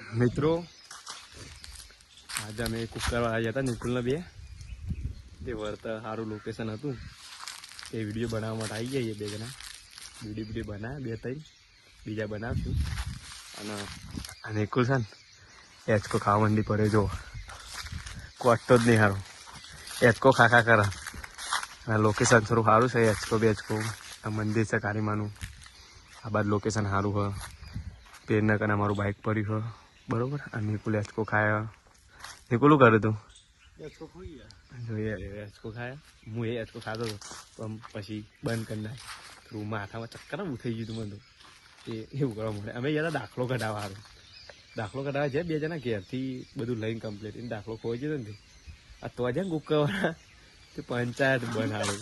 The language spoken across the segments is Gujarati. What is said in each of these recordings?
મિત્રો આજે અમે કુકરવાળા ગયા હતા નિકુલના બે તે વર્તા સારું લોકેશન હતું એ વિડીયો બનાવવા માટે આવી ગયા બે જણા વિડીયો બનાવ્યા બે ત્રણ બીજા બનાવશું અને નિકુલ છે ને એચકો ખાવા મંડી પડે જો કોટતો જ નહીં સારું એચકો ખાખા કરે અને લોકેશન થોડું સારું છે એચકો બેચકો આ મંદિર છે કારીમાનું આ બાદ લોકેશન સારું હોય પેરના કને અમારું બાઇક પડ્યું હોય બરોબર અને નિકુલ એચકો ખાયા નિકુલ શું કર્યું તું જોઈએ એચકો ખાયા હું એ એચકો ખાતો હતો પણ પછી બંધ કરી નાખ થોડું માથામાં ચક્કર ઉઠી થઈ ગયું હતું મને એ એવું કરવા મળે અમે જરા દાખલો કઢાવવા સારું દાખલો કઢાવવા જાય બે જણા ઘેરથી બધું લઈને કમ્પ્લીટ એને દાખલો ખોઈ જતો ને આ તો જાય ગુક્કાવાળા તે પંચાયત બનાવે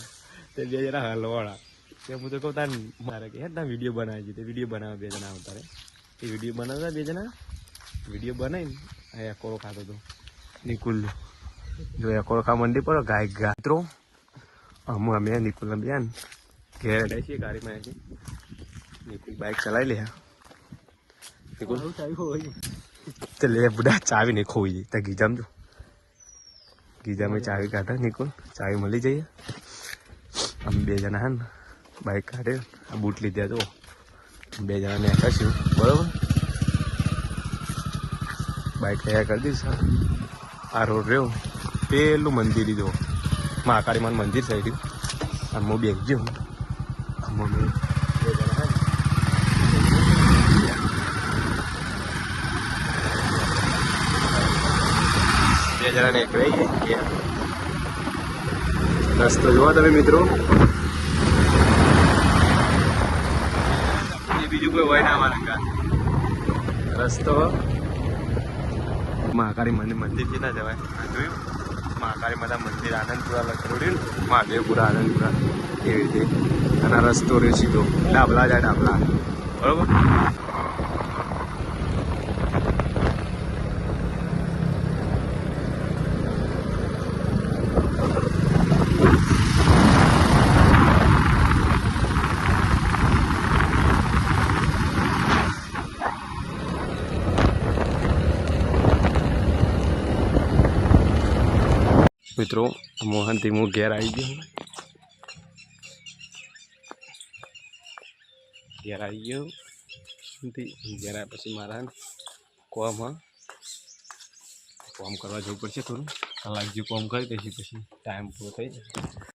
તે બે જણા હલવાળા તે હું તો કહું તાર મારે કે ના વિડીયો બનાવી છે તે વિડીયો બનાવે બે જણા આવતા એ વિડીયો બનાવતા બે જણા વિડીયો બનાવીને આ એકોરો ખાતો હતો નિકુલ જો એકોરો ખા મંડી પડો ગાય ગાત્રો અમે નિકુલના બેન ઘેર રહે છીએ ગાડીમાં આવી નિકુલ બાઇક ચલાવી લે નિકુલ ચાલ લે બુડા ચાવી નહીં ખોઈ જઈ ત્યાં ગીજામ જો ગીજામાં ચાવી કાઢે નિકુલ ચાવી મળી જઈએ અમે બે જણા હા ને બાઇક કાઢે આ બૂટ લીધા તો બે જણાને આકાશ્યું બરોબર બાઇક તૈયાર કરી દઈશ આ રોડ રહ્યો પેલું મંદિર લીધો મહાકાળીમાનું મંદિર છે રહ્યું અને હું બેગ ગયો અમે બે જણા બે જણાને એકલાઈ રસ્તો જોવા તમે મિત્રો બીજું કોઈ હોય ના અમારા રસ્તો મહાકાળી મંદિર કેટલા જવાય જોયું મહાકાળી માતા મંદિર આનંદપુરા લખડ્યું મહાદેવપુરા આનંદપુરા એવી રીતે અને રસ્તો રહ્યો સીધો ડાબલા જાય ડાબલા બરોબર મિત્રો મોહનથી હું ઘેર આવી ગયો ઘેર આવ્યા પછી મારા કોમ કરવા જવું પડશે થોડું કલાક જેવું કોમ કરી દઈશું પછી ટાઈમ પૂરો થઈ જાય